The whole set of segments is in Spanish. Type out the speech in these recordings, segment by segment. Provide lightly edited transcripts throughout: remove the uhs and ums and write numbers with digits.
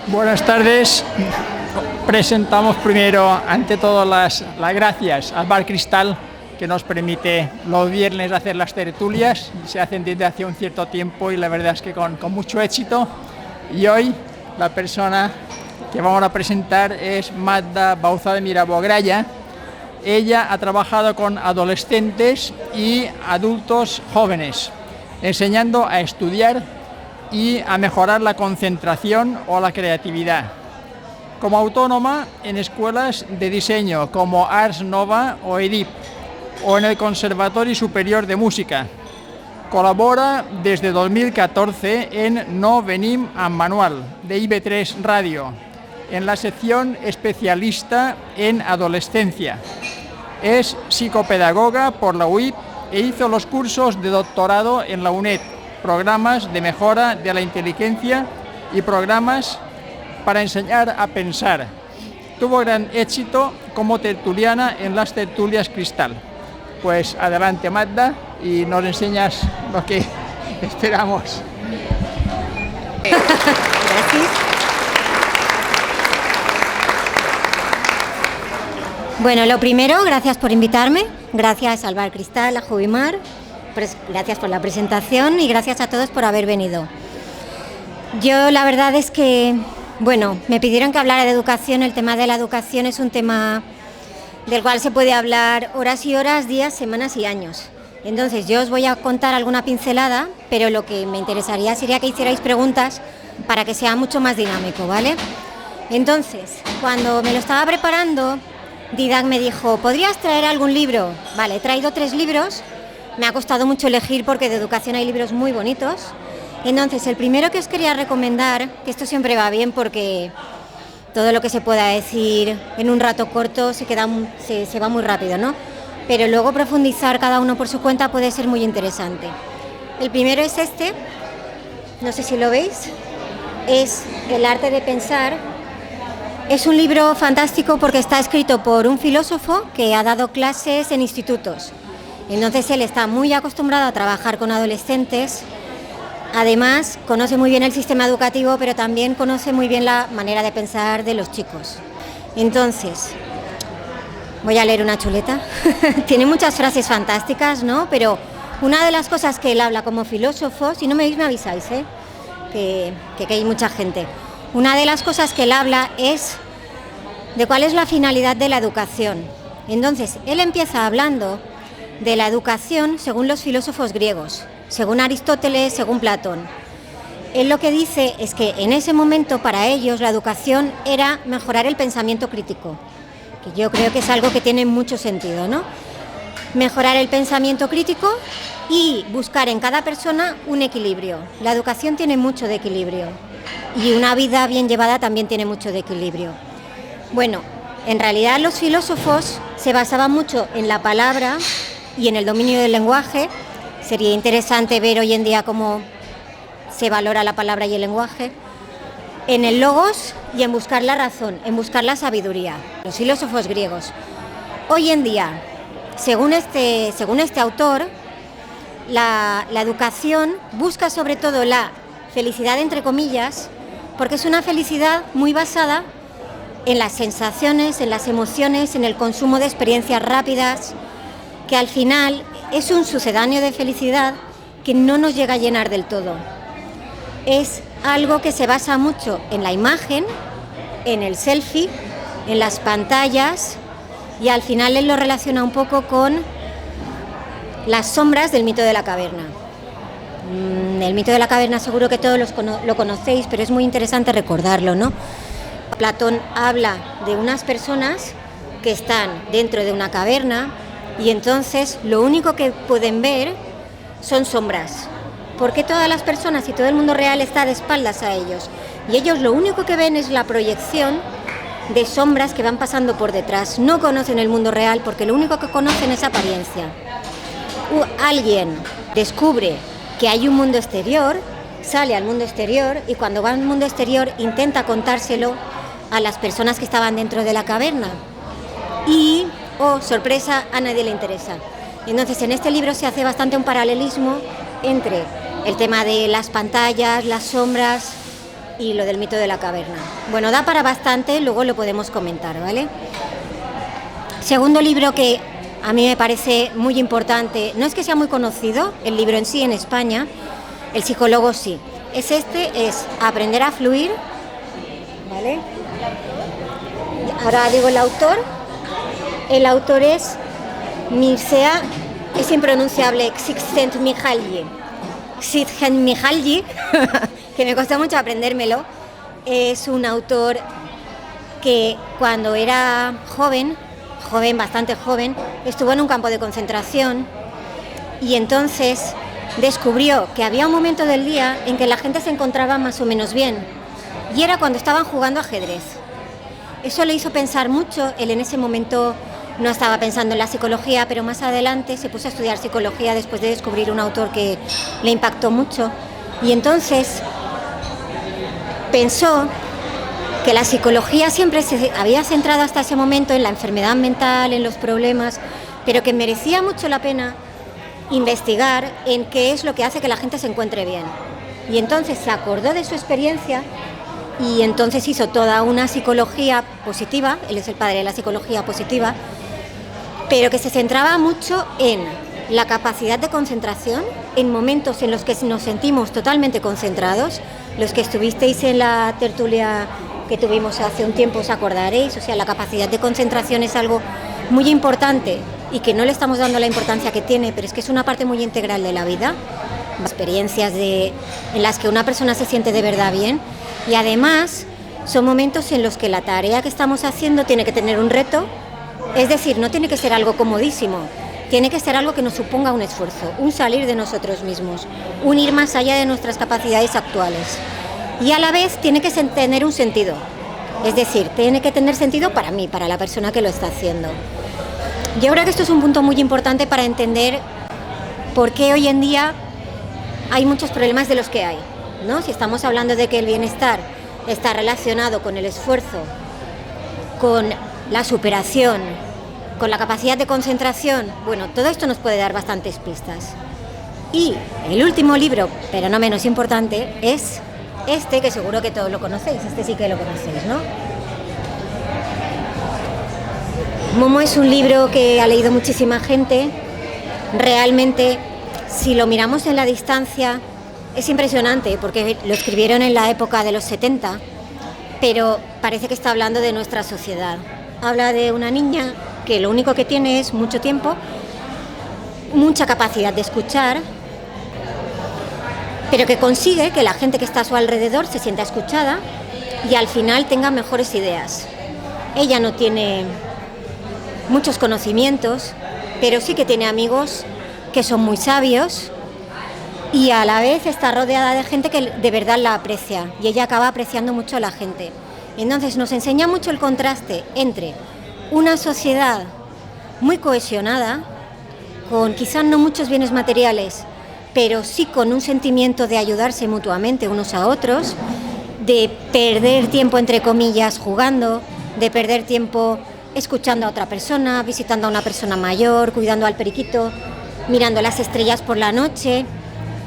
Buenas tardes. Presentamos primero, ante todo, las gracias al Bar Cristal, que nos permite los viernes hacer las tertulias. Se hacen desde hace un cierto tiempo y la verdad es que con mucho éxito. Y hoy la persona que vamos a presentar es Magda Bauza de Mirabograya. Ella ha trabajado con adolescentes y adultos jóvenes, enseñando a estudiar y a mejorar la concentración o la creatividad. Como autónoma en escuelas de diseño como Ars Nova o EDIP, o en el Conservatorio Superior de Música. Colabora desde 2014 en No Venim amb Manual, de IB3 Radio, en la sección especialista en adolescencia. Es psicopedagoga por la UIP e hizo los cursos de doctorado en la UNED, programas de mejora de la inteligencia y programas para enseñar a pensar. Tuvo gran éxito como tertuliana en las tertulias Cristal. Pues adelante, Magda, y nos enseñas lo que esperamos. Gracias. Bueno, lo primero, gracias por invitarme, gracias al Bar Cristal, a Jubimar, gracias por la presentación y gracias a todos por haber venido. Yo la verdad es que, bueno, me pidieron que hablara de educación. El tema de la educación es un tema del cual se puede hablar horas y horas, días, semanas y años. Entonces yo os voy a contar alguna pincelada, pero lo que me interesaría sería que hicierais preguntas para que sea mucho más dinámico, ¿vale? Entonces, cuando me lo estaba preparando, Didac me dijo, ¿podrías traer algún libro? Vale, he traído 3 libros. Me ha costado mucho elegir porque de educación hay libros muy bonitos. Entonces, el primero que os quería recomendar, que esto siempre va bien porque todo lo que se pueda decir en un rato corto se va muy rápido, ¿no? Pero luego profundizar cada uno por su cuenta puede ser muy interesante. El primero es este, no sé si lo veis, es El arte de pensar. Es un libro fantástico porque está escrito por un filósofo que ha dado clases en institutos. Entonces él está muy acostumbrado a trabajar con adolescentes. Además, conoce muy bien el sistema educativo, pero también conoce muy bien la manera de pensar de los chicos. Entonces, voy a leer una chuleta. Tiene muchas frases fantásticas, ¿no? Pero una de las cosas que él habla como filósofo, si no me veis me avisáis, que hay mucha gente. Una de las cosas que él habla es de cuál es la finalidad de la educación. Entonces, él empieza hablando de la educación según los filósofos griegos, según Aristóteles, según Platón. Él lo que dice es que en ese momento para ellos la educación era mejorar el pensamiento crítico, que yo creo que es algo que tiene mucho sentido, ¿no? Mejorar el pensamiento crítico y buscar en cada persona un equilibrio. La educación tiene mucho de equilibrio y una vida bien llevada también tiene mucho de equilibrio. Bueno, en realidad los filósofos se basaban mucho en la palabra y en el dominio del lenguaje. Sería interesante ver hoy en día cómo se valora la palabra y el lenguaje. En el logos y en buscar la razón, en buscar la sabiduría. Los filósofos griegos. Hoy en día, según este autor, la educación busca sobre todo la felicidad entre comillas, porque es una felicidad muy basada en las sensaciones, en las emociones, en el consumo de experiencias rápidas, que al final es un sucedáneo de felicidad que no nos llega a llenar del todo. Es algo que se basa mucho en la imagen, en el selfie, en las pantallas, y al final él lo relaciona un poco con las sombras del mito de la caverna. El mito de la caverna seguro que todos lo conocéis, pero es muy interesante recordarlo, ¿no? Platón habla de unas personas que están dentro de una caverna y entonces lo único que pueden ver son sombras. Porque todas las personas y todo el mundo real está de espaldas a ellos. Y ellos lo único que ven es la proyección de sombras que van pasando por detrás. No conocen el mundo real porque lo único que conocen es apariencia. Alguien descubre que hay un mundo exterior, sale al mundo exterior y cuando va al mundo exterior intenta contárselo a las personas que estaban dentro de la caverna. Y, sorpresa, a nadie le interesa. Entonces en este libro se hace bastante un paralelismo entre el tema de las pantallas, las sombras y lo del mito de la caverna. Bueno, da para bastante, luego lo podemos comentar, ¿vale? Segundo libro que a mí me parece muy importante, no es que sea muy conocido el libro en sí en España, El psicólogo sí. Es Aprender a fluir, ¿vale? Ahora digo el autor. El autor es Mircea, es impronunciable, Csikszentmihalyi, que me costó mucho aprendérmelo. Es un autor que cuando era joven, bastante joven, estuvo en un campo de concentración y entonces descubrió que había un momento del día en que la gente se encontraba más o menos bien y era cuando estaban jugando ajedrez. Eso le hizo pensar mucho. Él en ese momento no estaba pensando en la psicología, pero más adelante se puso a estudiar psicología después de descubrir un autor que le impactó mucho. Y entonces pensó que la psicología siempre se había centrado hasta ese momento en la enfermedad mental, en los problemas, pero que merecía mucho la pena investigar en qué es lo que hace que la gente se encuentre bien. Y entonces se acordó de su experiencia y entonces hizo toda una psicología positiva, él es el padre de la psicología positiva, pero que se centraba mucho en la capacidad de concentración, en momentos en los que nos sentimos totalmente concentrados. Los que estuvisteis en la tertulia que tuvimos hace un tiempo os acordaréis, o sea, la capacidad de concentración es algo muy importante y que no le estamos dando la importancia que tiene, pero es que es una parte muy integral de la vida. Experiencias en las que una persona se siente de verdad bien y además son momentos en los que la tarea que estamos haciendo tiene que tener un reto. Es decir, no tiene que ser algo comodísimo, tiene que ser algo que nos suponga un esfuerzo, un salir de nosotros mismos, un ir más allá de nuestras capacidades actuales. Y a la vez tiene que tener un sentido, es decir, tiene que tener sentido para mí, para la persona que lo está haciendo. Yo creo que esto es un punto muy importante para entender por qué hoy en día hay muchos problemas de los que hay, ¿no? Si estamos hablando de que el bienestar está relacionado con el esfuerzo, con la superación, con la capacidad de concentración, bueno, todo esto nos puede dar bastantes pistas. Y el último libro, pero no menos importante, es este, que seguro que todos lo conocéis, este sí que lo conocéis, ¿no? Momo es un libro que ha leído muchísima gente. Realmente, si lo miramos en la distancia, es impresionante, porque lo escribieron en la época de los 70, pero parece que está hablando de nuestra sociedad. Habla de una niña que lo único que tiene es mucho tiempo, mucha capacidad de escuchar, pero que consigue que la gente que está a su alrededor se sienta escuchada y al final tenga mejores ideas. Ella no tiene muchos conocimientos, pero sí que tiene amigos que son muy sabios y a la vez está rodeada de gente que de verdad la aprecia y ella acaba apreciando mucho a la gente. Entonces nos enseña mucho el contraste entre una sociedad muy cohesionada, con quizás no muchos bienes materiales, pero sí con un sentimiento de ayudarse mutuamente unos a otros, de perder tiempo entre comillas jugando, de perder tiempo escuchando a otra persona, visitando a una persona mayor, cuidando al periquito, mirando las estrellas por la noche,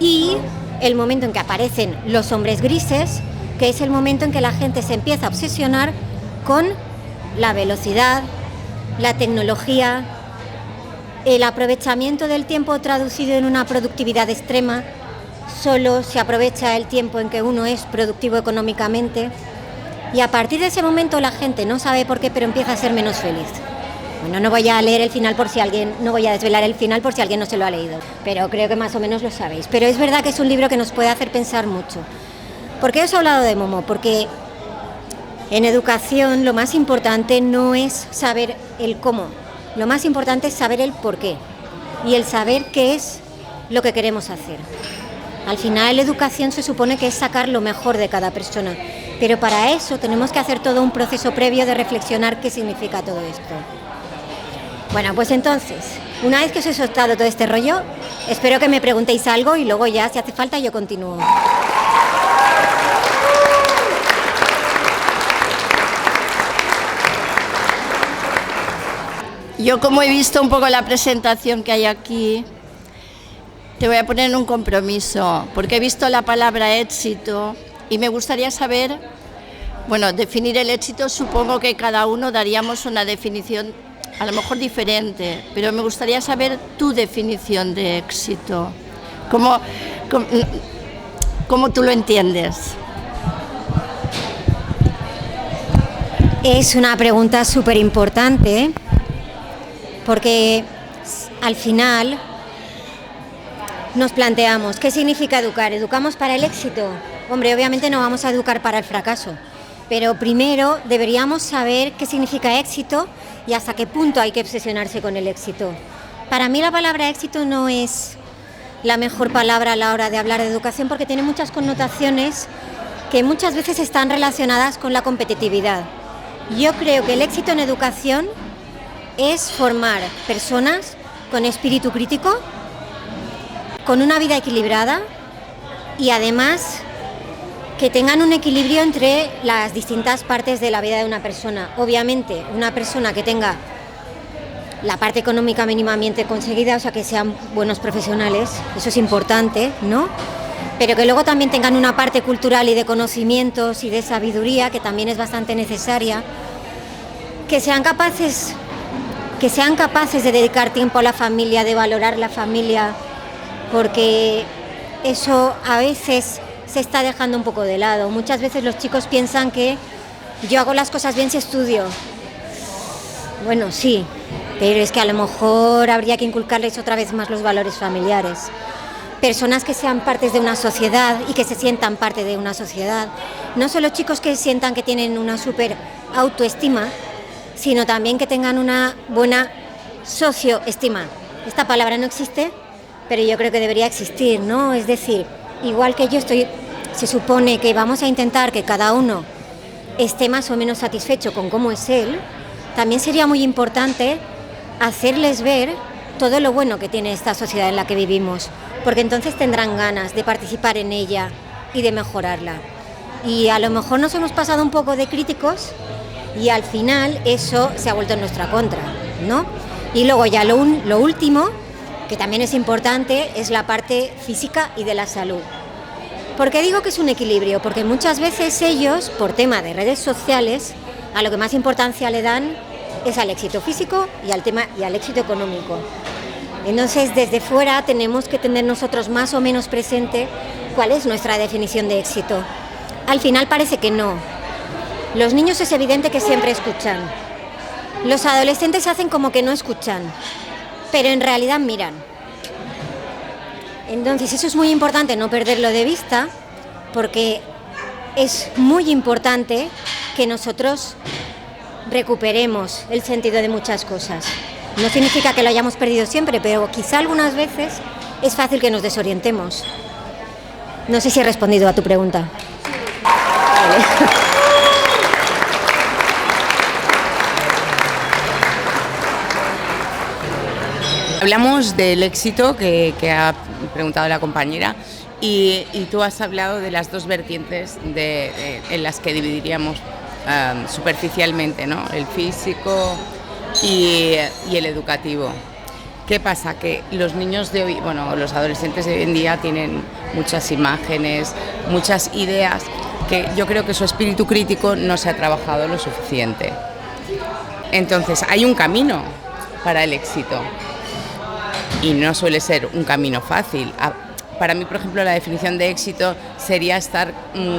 y el momento en que aparecen los hombres grises, que es el momento en que la gente se empieza a obsesionar con la velocidad, la tecnología, el aprovechamiento del tiempo traducido en una productividad extrema. Solo se aprovecha el tiempo en que uno es productivo económicamente y a partir de ese momento la gente no sabe por qué, pero empieza a ser menos feliz. Bueno, no voy a leer el final no voy a desvelar el final por si alguien no se lo ha leído, pero creo que más o menos lo sabéis. Pero es verdad que es un libro que nos puede hacer pensar mucho. ¿Por qué os he hablado de Momo? Porque en educación lo más importante no es saber el cómo, lo más importante es saber el por qué y el saber qué es lo que queremos hacer. Al final la educación se supone que es sacar lo mejor de cada persona, pero para eso tenemos que hacer todo un proceso previo de reflexionar qué significa todo esto. Bueno, pues entonces, una vez que os he soltado todo este rollo, espero que me preguntéis algo y luego ya, si hace falta, yo continúo. Yo, como he visto un poco la presentación que hay aquí, te voy a poner en un compromiso, porque he visto la palabra éxito y me gustaría saber, bueno, definir el éxito, supongo que cada uno daríamos una definición a lo mejor diferente, pero me gustaría saber tu definición de éxito. ¿Cómo tú lo entiendes? Es una pregunta súper importante, porque al final nos planteamos, ¿qué significa educar? ¿Educamos para el éxito? Hombre, obviamente no vamos a educar para el fracaso, pero primero deberíamos saber qué significa éxito y hasta qué punto hay que obsesionarse con el éxito. Para mí la palabra éxito no es la mejor palabra a la hora de hablar de educación, porque tiene muchas connotaciones que muchas veces están relacionadas con la competitividad. Yo creo que el éxito en educación es formar personas con espíritu crítico, con una vida equilibrada y además que tengan un equilibrio entre las distintas partes de la vida de una persona. Obviamente, una persona que tenga la parte económica mínimamente conseguida, o sea, que sean buenos profesionales, eso es importante, ¿no? Pero que luego también tengan una parte cultural y de conocimientos y de sabiduría, que también es bastante necesaria, que sean capaces de dedicar tiempo a la familia, de valorar la familia, porque eso a veces se está dejando un poco de lado. Muchas veces los chicos piensan que yo hago las cosas bien si estudio. Bueno, sí, pero es que a lo mejor habría que inculcarles otra vez más los valores familiares. Personas que sean partes de una sociedad y que se sientan parte de una sociedad. No solo chicos que sientan que tienen una súper autoestima, sino también que tengan una buena socioestima. Esta palabra no existe, pero yo creo que debería existir, ¿no? Es decir, igual que se supone que vamos a intentar que cada uno esté más o menos satisfecho con cómo es él, también sería muy importante hacerles ver todo lo bueno que tiene esta sociedad en la que vivimos, porque entonces tendrán ganas de participar en ella y de mejorarla. Y a lo mejor nos hemos pasado un poco de críticos y al final eso se ha vuelto en nuestra contra, ¿no? Y luego ya lo último, que también es importante, es la parte física y de la salud. ¿Por qué digo que es un equilibrio? Porque muchas veces ellos, por tema de redes sociales, a lo que más importancia le dan es al éxito físico y al éxito económico. Entonces, desde fuera tenemos que tener nosotros más o menos presente cuál es nuestra definición de éxito. Al final parece que no. Los niños es evidente que siempre escuchan. Los adolescentes hacen como que no escuchan, pero en realidad miran. Entonces eso es muy importante no perderlo de vista, porque es muy importante que nosotros recuperemos el sentido de muchas cosas. No significa que lo hayamos perdido siempre, pero quizá algunas veces es fácil que nos desorientemos. No sé si he respondido a tu pregunta. Vale. Hablamos del éxito que ha preguntado la compañera y tú has hablado de las dos vertientes en las que dividiríamos superficialmente, ¿no? El físico y el educativo. ¿Qué pasa? Que los niños de hoy, los adolescentes de hoy en día tienen muchas imágenes, muchas ideas, que yo creo que su espíritu crítico no se ha trabajado lo suficiente. Entonces, hay un camino para el éxito. Y no suele ser un camino fácil. Para mí, por ejemplo, la definición de éxito sería estar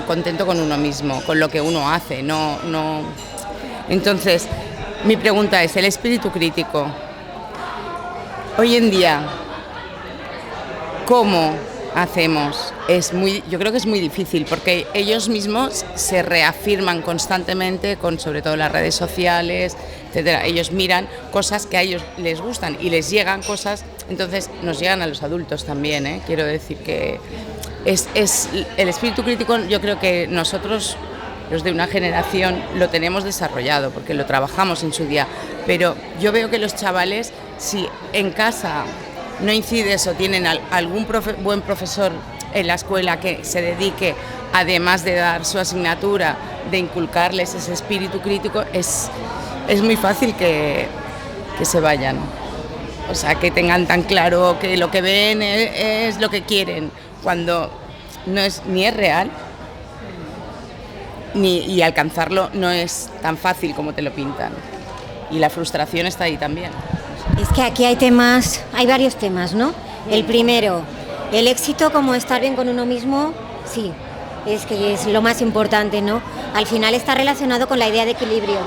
contento con uno mismo, con lo que uno hace. No. Entonces, mi pregunta es, el espíritu crítico. Hoy en día, ¿cómo hacemos? Yo creo que es muy difícil, porque ellos mismos se reafirman constantemente con, sobre todo, las redes sociales, etcétera. Ellos miran cosas que a ellos les gustan y les llegan cosas Entonces nos llegan a los adultos también, ¿eh? Quiero decir que es el espíritu crítico, yo creo que nosotros, los de una generación, lo tenemos desarrollado porque lo trabajamos en su día, pero yo veo que los chavales, si en casa no incides o tienen algún buen profesor en la escuela que se dedique, además de dar su asignatura, de inculcarles ese espíritu crítico, es muy fácil que se vayan. O sea, que tengan tan claro que lo que ven es lo que quieren, cuando no es ni es real, y alcanzarlo no es tan fácil como te lo pintan. Y la frustración está ahí también. Es que aquí hay varios temas, ¿no? El primero, el éxito como estar bien con uno mismo, sí, es que es lo más importante, ¿no? Al final está relacionado con la idea de equilibrio.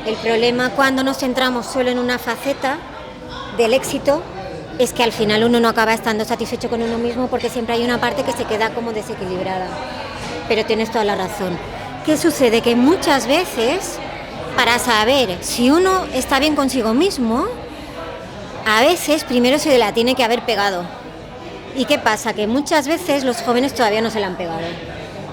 El problema cuando nos centramos solo en una faceta del éxito es que al final uno no acaba estando satisfecho con uno mismo porque siempre hay una parte que se queda como desequilibrada. Pero tienes toda la razón. ¿Qué sucede? Que muchas veces, para saber si uno está bien consigo mismo, a veces primero se la tiene que haber pegado. ¿Y qué pasa? Que muchas veces los jóvenes todavía no se la han pegado.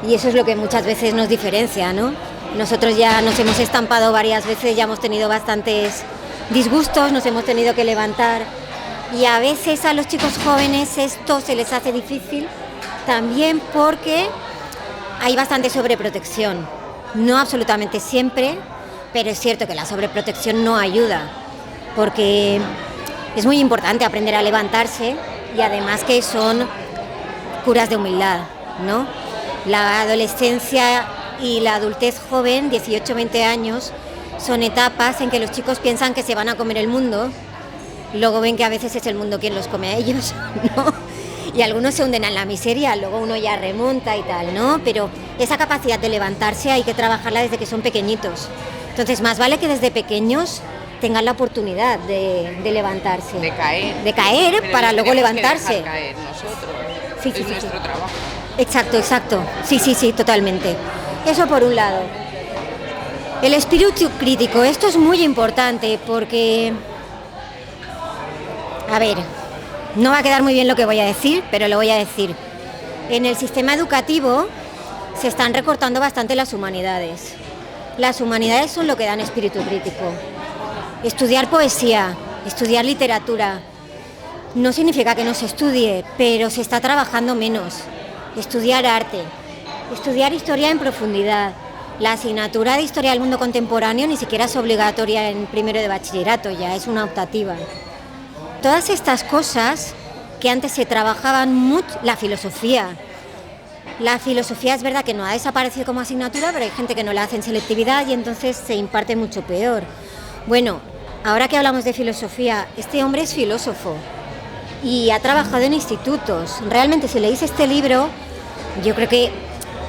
Y eso es lo que muchas veces nos diferencia, ¿no? Nosotros ya nos hemos estampado varias veces, ya hemos tenido bastantes disgustos, nos hemos tenido que levantar. Y a veces a los chicos jóvenes esto se les hace difícil también porque hay bastante sobreprotección. No absolutamente siempre, pero es cierto que la sobreprotección no ayuda, porque es muy importante aprender a levantarse y además que son curas de humildad, ¿no? La adolescencia y la adultez joven, 18-20 años, son etapas en que los chicos piensan que se van a comer el mundo, luego ven que a veces es el mundo quien los come a ellos, ¿no? Y algunos se hunden en la miseria, luego uno ya remonta y tal, ¿no? Pero esa capacidad de levantarse hay que trabajarla desde que son pequeñitos. Entonces, más vale que desde pequeños tengan la oportunidad de levantarse. De caer. De caer para luego levantarse. Que dejar caer nosotros. Sí, es nuestro trabajo. Exacto. Sí, totalmente. Eso por un lado. El espíritu crítico, esto es muy importante porque, a ver, no va a quedar muy bien lo que voy a decir, pero lo voy a decir. En el sistema educativo se están recortando bastante las humanidades. Las humanidades son lo que dan espíritu crítico. Estudiar poesía, estudiar literatura, no significa que no se estudie, pero se está trabajando menos. Estudiar arte, estudiar historia en profundidad. La asignatura de Historia del Mundo Contemporáneo ni siquiera es obligatoria en primero de bachillerato, ya es una optativa. Todas estas cosas que antes se trabajaban mucho, la filosofía es verdad que no ha desaparecido como asignatura, pero hay gente que no la hace en selectividad y entonces se imparte mucho peor. Bueno, ahora que hablamos de filosofía, este hombre es filósofo y ha trabajado en institutos. Realmente, si leéis este libro, yo creo que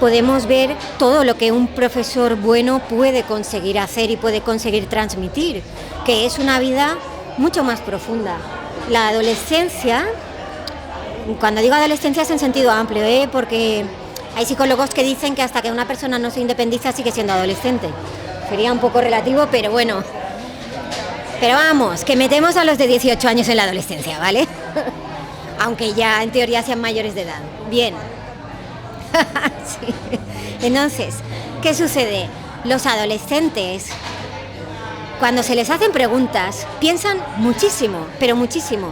podemos ver todo lo que un profesor bueno puede conseguir hacer y puede conseguir transmitir, que es una vida mucho más profunda. La adolescencia, cuando digo adolescencia es en sentido amplio, porque hay psicólogos que dicen que hasta que una persona no se independiza sigue siendo adolescente. Sería un poco relativo, pero bueno. Pero vamos, que metemos a los de 18 años en la adolescencia, ¿vale? Aunque ya en teoría sean mayores de edad. Bien. Sí. Entonces, ¿qué sucede? Los adolescentes, cuando se les hacen preguntas, piensan muchísimo, pero muchísimo.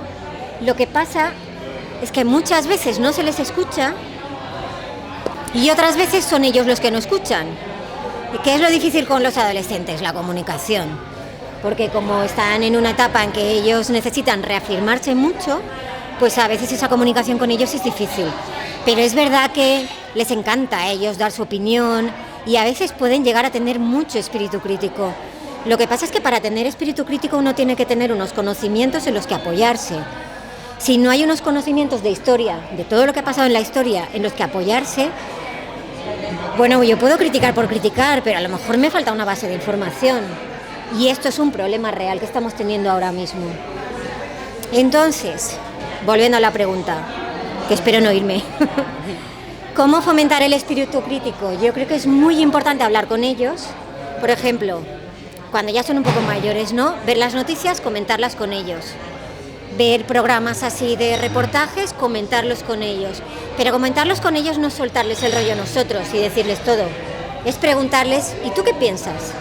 Lo que pasa es que muchas veces no se les escucha y otras veces son ellos los que no escuchan. ¿Y qué es lo difícil con los adolescentes? La comunicación. Porque como están en una etapa en que ellos necesitan reafirmarse mucho, pues a veces esa comunicación con ellos es difícil. Pero es verdad que les encanta a ellos dar su opinión y a veces pueden llegar a tener mucho espíritu crítico. Lo que pasa es que para tener espíritu crítico uno tiene que tener unos conocimientos en los que apoyarse. Si no hay unos conocimientos de historia, de todo lo que ha pasado en la historia, en los que apoyarse, bueno, yo puedo criticar por criticar, pero a lo mejor me falta una base de información. Y esto es un problema real que estamos teniendo ahora mismo. Entonces, volviendo a la pregunta, que espero no irme. ¿Cómo fomentar el espíritu crítico? Yo creo que es muy importante hablar con ellos. Por ejemplo, cuando ya son un poco mayores, ¿no? Ver las noticias, comentarlas con ellos. ver programas así de reportajes, comentarlos con ellos. Pero comentarlos con ellos no es soltarles el rollo a nosotros y decirles todo, es preguntarles, ¿y tú qué piensas?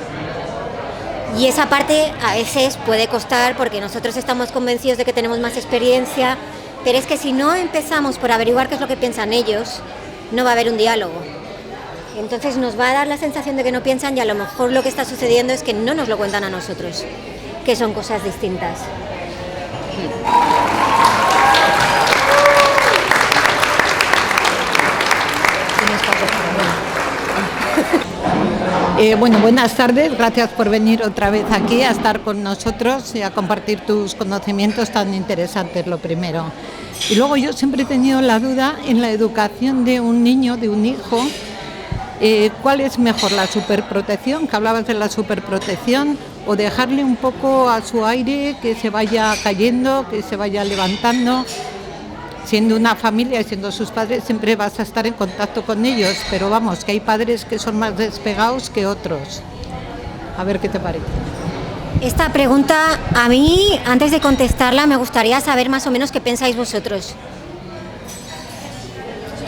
Y esa parte a veces puede costar porque nosotros estamos convencidos de que tenemos más experiencia, pero es que si no empezamos por averiguar qué es lo que piensan ellos, no va a haber un diálogo. Entonces nos va a dar la sensación de que no piensan y a lo mejor lo que está sucediendo es que no nos lo cuentan a nosotros, que son cosas distintas. Bueno, buenas tardes, gracias por venir otra vez aquí a estar con nosotros y a compartir tus conocimientos tan interesantes, lo primero. Y luego yo siempre he tenido la duda en la educación de un niño, de un hijo, ¿cuál es mejor, la superprotección, que hablabas de la superprotección, o dejarle un poco a su aire, que se vaya cayendo, que se vaya levantando? Siendo una familia y siendo sus padres siempre vas a estar en contacto con ellos, pero vamos, que hay padres que son más despegados que otros. A ver qué te parece. Esta pregunta, a mí, antes de contestarla, me gustaría saber más o menos qué pensáis vosotros.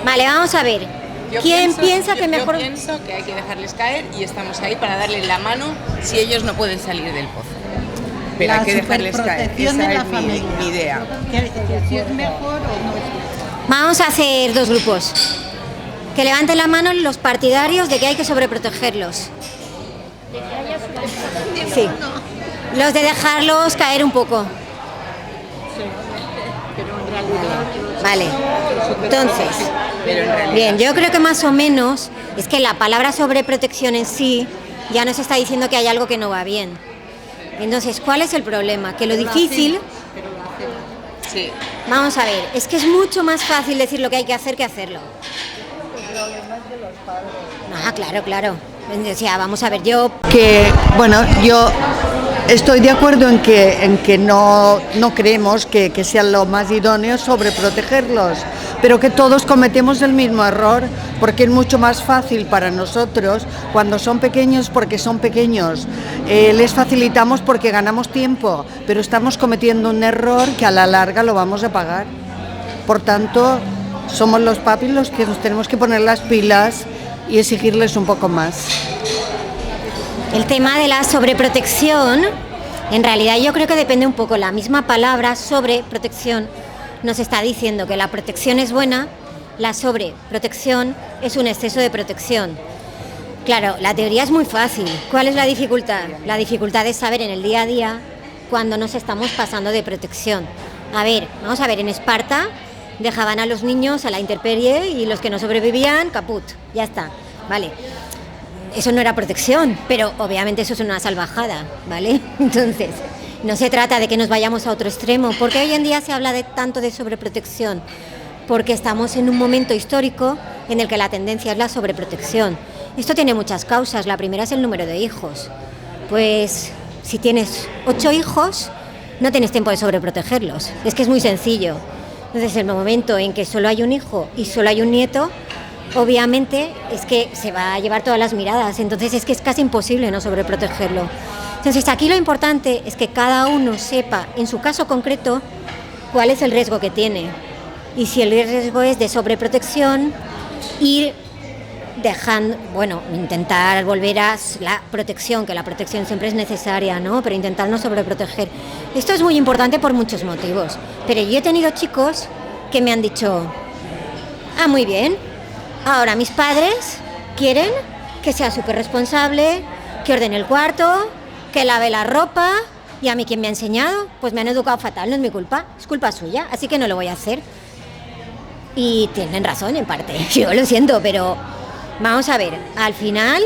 Vale, vamos a ver. ¿Quién piensa que mejor...? Yo pienso que hay que dejarles caer y estamos ahí para darles la mano si ellos no pueden salir del pozo. Pero hay que dejarles caer, esa es mi idea. Si es mejor o no es mejor. Vamos a hacer dos grupos. Que levanten la mano los partidarios de que hay que sobreprotegerlos. Sí. Los de dejarlos caer un poco. Vale. Entonces, bien, yo creo que más o menos es que la palabra sobreprotección en sí ya nos está diciendo que hay algo que no va bien. Entonces, ¿cuál es el problema? Que lo difícil... Sí. Vamos a ver, es que es mucho más fácil decir lo que hay que hacer que hacerlo. Ah, claro. O sea, vamos a ver, yo estoy de acuerdo en que no creemos que sea lo más idóneo sobreprotegerlos, pero que todos cometemos el mismo error, porque es mucho más fácil para nosotros cuando son pequeños, porque son pequeños. Les facilitamos porque ganamos tiempo, pero estamos cometiendo un error que a la larga lo vamos a pagar. Por tanto, somos los papis los que nos tenemos que poner las pilas y exigirles un poco más. el tema de la sobreprotección, en realidad yo creo que depende un poco. La misma palabra sobreprotección nos está diciendo que la protección es buena, la sobreprotección es un exceso de protección. Claro, la teoría es muy fácil. ¿Cuál es la dificultad? La dificultad es saber en el día a día cuando nos estamos pasando de protección. A ver, vamos a ver, en Esparta dejaban a los niños a la intemperie y los que no sobrevivían, caput, ya está, vale. Eso no era protección, pero obviamente eso es una salvajada, ¿vale? Entonces, no se trata de que nos vayamos a otro extremo, porque hoy en día se habla tanto de sobreprotección, porque estamos en un momento histórico en el que la tendencia es la sobreprotección. Esto tiene muchas causas. La primera es el número de hijos. Pues si tienes 8 hijos, no tienes tiempo de sobreprotegerlos. Es que es muy sencillo. Entonces, en el momento en que solo hay un hijo y solo hay un nieto, obviamente es que se va a llevar todas las miradas. Entonces es que es casi imposible no sobreprotegerlo. Entonces aquí lo importante es que cada uno sepa, en su caso concreto, cuál es el riesgo que tiene. Y si el riesgo es de sobreprotección, ir dejando, intentar volver a la protección, que la protección siempre es necesaria, ¿no? Pero intentar no sobreproteger. Esto es muy importante por muchos motivos. Pero yo he tenido chicos que me han dicho, muy bien, ahora mis padres quieren que sea súper responsable, que ordene el cuarto, que lave la ropa, y a mí ¿quién me ha enseñado? Pues me han educado fatal, no es mi culpa, es culpa suya, así que no lo voy a hacer. Y tienen razón en parte, yo lo siento, pero vamos a ver, al final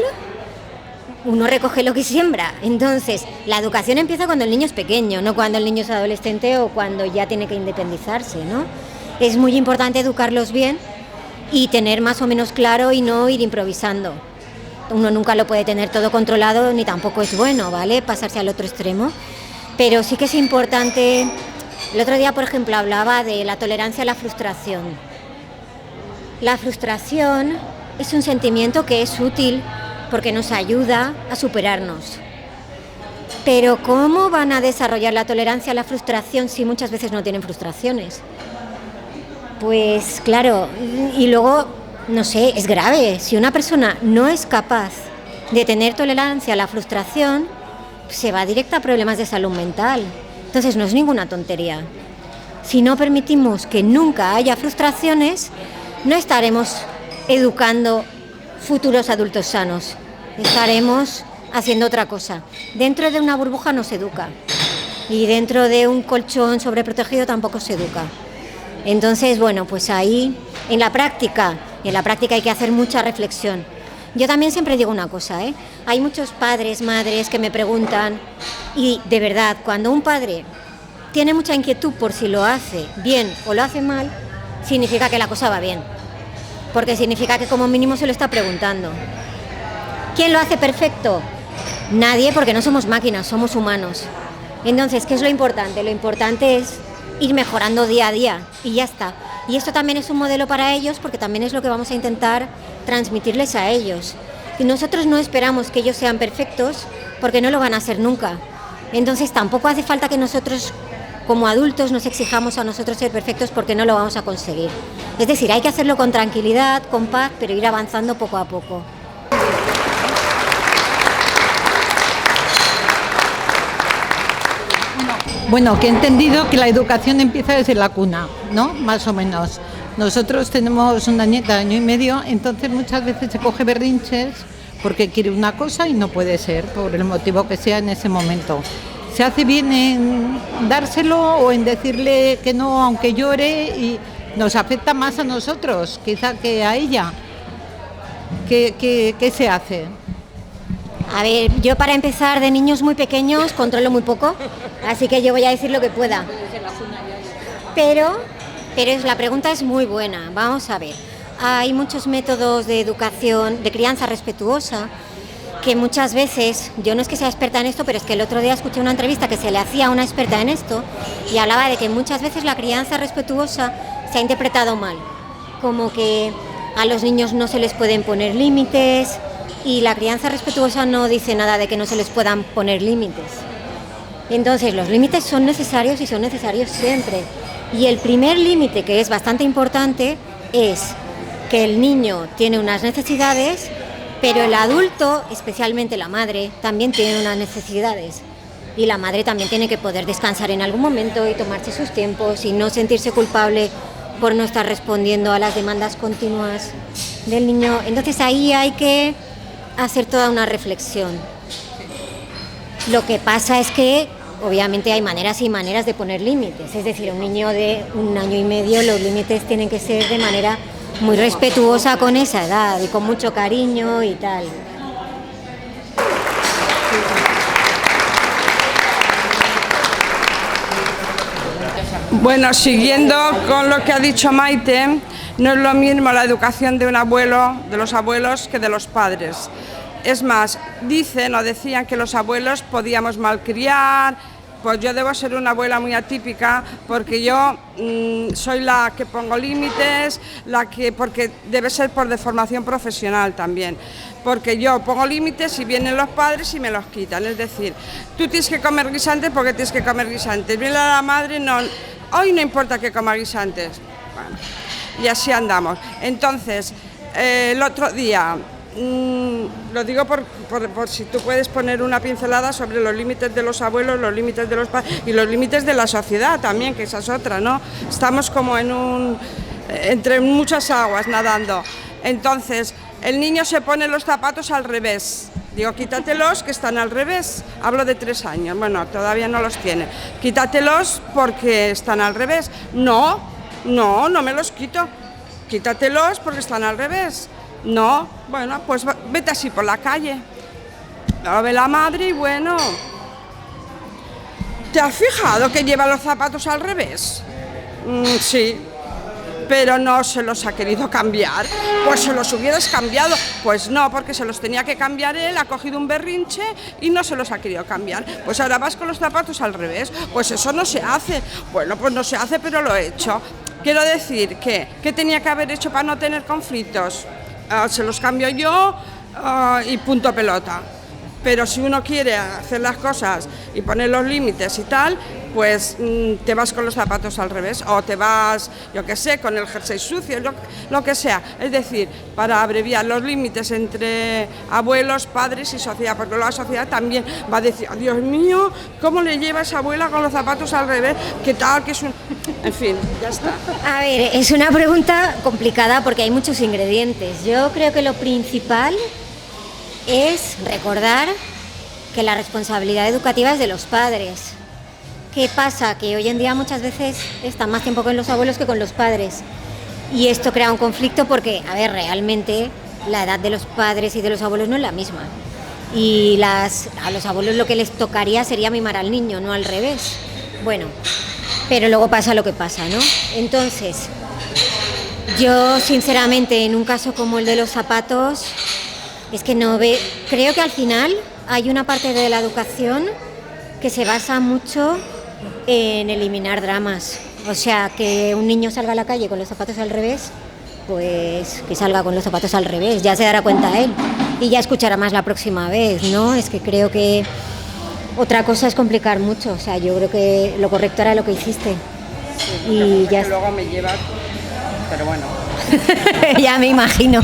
uno recoge lo que siembra. Entonces, la educación empieza cuando el niño es pequeño, no cuando el niño es adolescente o cuando ya tiene que independizarse, ¿no? Es muy importante educarlos bien y tener más o menos claro y no ir improvisando. Uno nunca lo puede tener todo controlado, ni tampoco es bueno, ¿vale? Pasarse al otro extremo. Pero sí que es importante. El otro día, por ejemplo, hablaba de la tolerancia a la frustración. La frustración es un sentimiento que es útil porque nos ayuda a superarnos. Pero ¿cómo van a desarrollar la tolerancia a la frustración si muchas veces no tienen frustraciones? Pues claro, y luego, no sé, es grave. Si una persona no es capaz de tener tolerancia a la frustración, se va directa a problemas de salud mental. Entonces no es ninguna tontería. Si no permitimos que nunca haya frustraciones, no estaremos educando futuros adultos sanos. Estaremos haciendo otra cosa. Dentro de una burbuja no se educa. Y dentro de un colchón sobreprotegido tampoco se educa. Entonces, bueno, pues ahí, en la práctica hay que hacer mucha reflexión. Yo también siempre digo una cosa, hay muchos padres, madres que me preguntan, y de verdad, cuando un padre tiene mucha inquietud por si lo hace bien o lo hace mal, significa que la cosa va bien, porque significa que como mínimo se lo está preguntando. ¿Quién lo hace perfecto? Nadie, porque no somos máquinas, somos humanos. Entonces, ¿qué es lo importante? Lo importante es ir mejorando día a día y ya está. Y esto también es un modelo para ellos, porque también es lo que vamos a intentar transmitirles a ellos. Y nosotros no esperamos que ellos sean perfectos, porque no lo van a ser nunca. Entonces tampoco hace falta que nosotros como adultos nos exijamos a nosotros ser perfectos, porque no lo vamos a conseguir. Es decir, hay que hacerlo con tranquilidad, con paz, pero ir avanzando poco a poco. Bueno, que he entendido que la educación empieza desde la cuna, ¿no? Más o menos. Nosotros tenemos una nieta de 1 año y medio, entonces muchas veces se coge berrinches porque quiere una cosa y no puede ser, por el motivo que sea en ese momento. ¿Se hace bien en dárselo o en decirle que no, aunque llore, y nos afecta más a nosotros, quizá, que a ella? ¿Qué se hace? A ver, yo para empezar, de niños muy pequeños controlo muy poco, así que yo voy a decir lo que pueda. Pero la pregunta es muy buena. Vamos a ver, hay muchos métodos de educación, de crianza respetuosa, que muchas veces, yo no es que sea experta en esto, pero es que el otro día escuché una entrevista que se le hacía a una experta en esto y hablaba de que muchas veces la crianza respetuosa se ha interpretado mal, como que a los niños no se les pueden poner límites, y la crianza respetuosa no dice nada de que no se les puedan poner límites. Entonces, los límites son necesarios y son necesarios siempre. Y el primer límite, que es bastante importante, es que el niño tiene unas necesidades, pero el adulto, especialmente la madre, también tiene unas necesidades. Y la madre también tiene que poder descansar en algún momento y tomarse sus tiempos y no sentirse culpable por no estar respondiendo a las demandas continuas del niño. Entonces ahí hay que hacer toda una reflexión. Lo que pasa es que obviamente hay maneras y maneras de poner límites, es decir, un niño de 1 año y medio, los límites tienen que ser de manera muy respetuosa con esa edad y con mucho cariño y tal. Bueno, siguiendo con lo que ha dicho Maite, no es lo mismo la educación de un abuelo, de los abuelos, que de los padres. Es más, dicen o decían que los abuelos podíamos malcriar. Pues yo debo ser una abuela muy atípica, porque yo soy la que pongo límites, porque debe ser por deformación profesional también, porque yo pongo límites y vienen los padres y me los quitan. Es decir, tú tienes que comer guisantes porque tienes que comer guisantes, viene la madre, no, hoy no importa que coma guisantes. Bueno, y así andamos. Entonces, el otro día, lo digo por si tú puedes poner una pincelada sobre los límites de los abuelos, los límites de los padres y los límites de la sociedad también, que esa es otra, ¿no? Estamos como entre muchas aguas nadando. Entonces, el niño se pone los zapatos al revés. Digo, quítatelos, que están al revés. Hablo de 3 años, bueno, todavía no los tiene. Quítatelos porque están al revés. No me los quito. Quítatelos porque están al revés. No, bueno, pues vete así por la calle. Lo ve la madre y bueno, ¿te has fijado que lleva los zapatos al revés? Sí, pero no se los ha querido cambiar. Pues se los hubieras cambiado. Pues no, porque se los tenía que cambiar él, ha cogido un berrinche y no se los ha querido cambiar. Pues ahora vas con los zapatos al revés. Pues eso no se hace. Bueno, pues no se hace, pero lo he hecho. Quiero decir que, ¿qué tenía que haber hecho para no tener conflictos? Se los cambio yo y punto pelota. pero si uno quiere hacer las cosas y poner los límites y tal, pues te vas con los zapatos al revés, o te vas, yo qué sé, con el jersey sucio, lo que sea. Es decir, para abreviar los límites entre abuelos, padres y sociedad, porque la sociedad también va a decir, Dios mío, ¿cómo le lleva esa abuela con los zapatos al revés? ¿Qué tal? Que es un... En fin, ya está. A ver, es una pregunta complicada porque hay muchos ingredientes. Yo creo que lo principal es recordar que la responsabilidad educativa es de los padres. ¿Qué pasa? Que hoy en día muchas veces están más tiempo con los abuelos que con los padres. Y esto crea un conflicto porque, a ver, realmente la edad de los padres y de los abuelos no es la misma. Y a los abuelos lo que les tocaría sería mimar al niño, no al revés. Bueno, pero luego pasa lo que pasa, ¿no? Entonces, yo sinceramente en un caso como el de los zapatos, es que creo que al final hay una parte de la educación que se basa mucho en eliminar dramas. O sea, que un niño salga a la calle con los zapatos al revés, pues que salga con los zapatos al revés, ya se dará cuenta él y ya escuchará más la próxima vez, ¿no? Es que creo que otra cosa es complicar mucho, o sea, yo creo que lo correcto era lo que hiciste. Sí, y ya que luego me lleva, pero bueno. ya me imagino.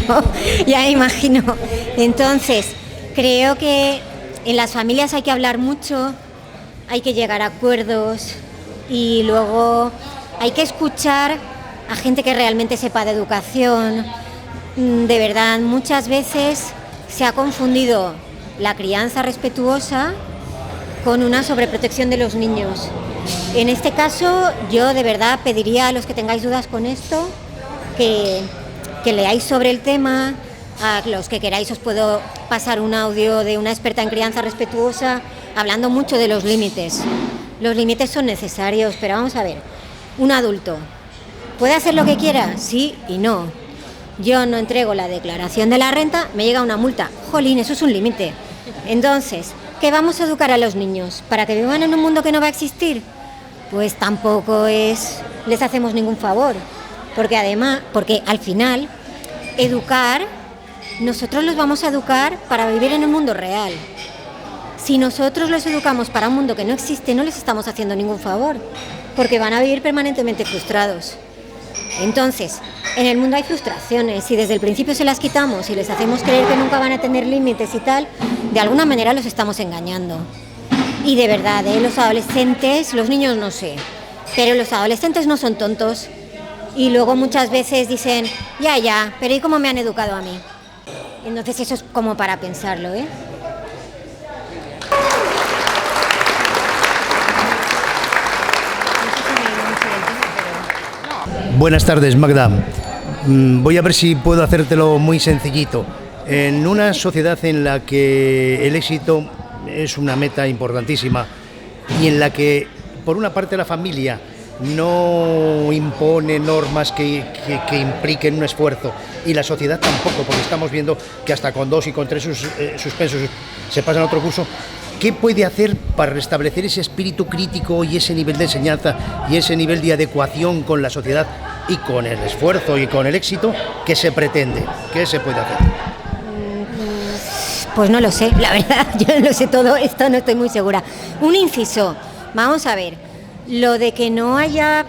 Entonces, creo que en las familias hay que hablar mucho, hay que llegar a acuerdos y luego hay que escuchar a gente que realmente sepa de educación. De verdad, muchas veces se ha confundido la crianza respetuosa con una sobreprotección de los niños. En este caso, yo de verdad pediría a los que tengáis dudas con esto que leáis sobre el tema. A los que queráis os puedo pasar un audio de una experta en crianza respetuosa hablando mucho de los límites. Los límites son necesarios, pero vamos a ver, un adulto ¿puede hacer lo que quiera? Sí y no. Yo no entrego la declaración de la renta, me llega una multa. Jolín, eso es un límite. Entonces, ¿qué vamos a educar a los niños? ¿Para que vivan en un mundo que no va a existir? Pues tampoco les hacemos ningún favor. Porque al final, nosotros los vamos a educar para vivir en un mundo real. Si nosotros los educamos para un mundo que no existe, no les estamos haciendo ningún favor, porque van a vivir permanentemente frustrados. Entonces, en el mundo hay frustraciones, si desde el principio se las quitamos y les hacemos creer que nunca van a tener límites y tal, de alguna manera los estamos engañando. Y de verdad, los adolescentes, los niños no sé, pero los adolescentes no son tontos. Y luego muchas veces dicen, ya, pero ¿y cómo me han educado a mí? Entonces eso es como para pensarlo, ¿eh? Buenas tardes, Magda. Voy a ver si puedo hacértelo muy sencillito. En una sociedad en la que el éxito es una meta importantísima y en la que, por una parte, la familia no impone normas que impliquen un esfuerzo y la sociedad tampoco, porque estamos viendo que hasta con 2 y con 3 suspensos se pasan a otro curso. ¿Qué puede hacer para restablecer ese espíritu crítico y ese nivel de enseñanza y ese nivel de adecuación con la sociedad y con el esfuerzo y con el éxito que se pretende? ¿Qué se puede hacer? Pues no lo sé, la verdad, yo no lo sé todo esto, no estoy muy segura. Un inciso, vamos a ver, lo de que no haya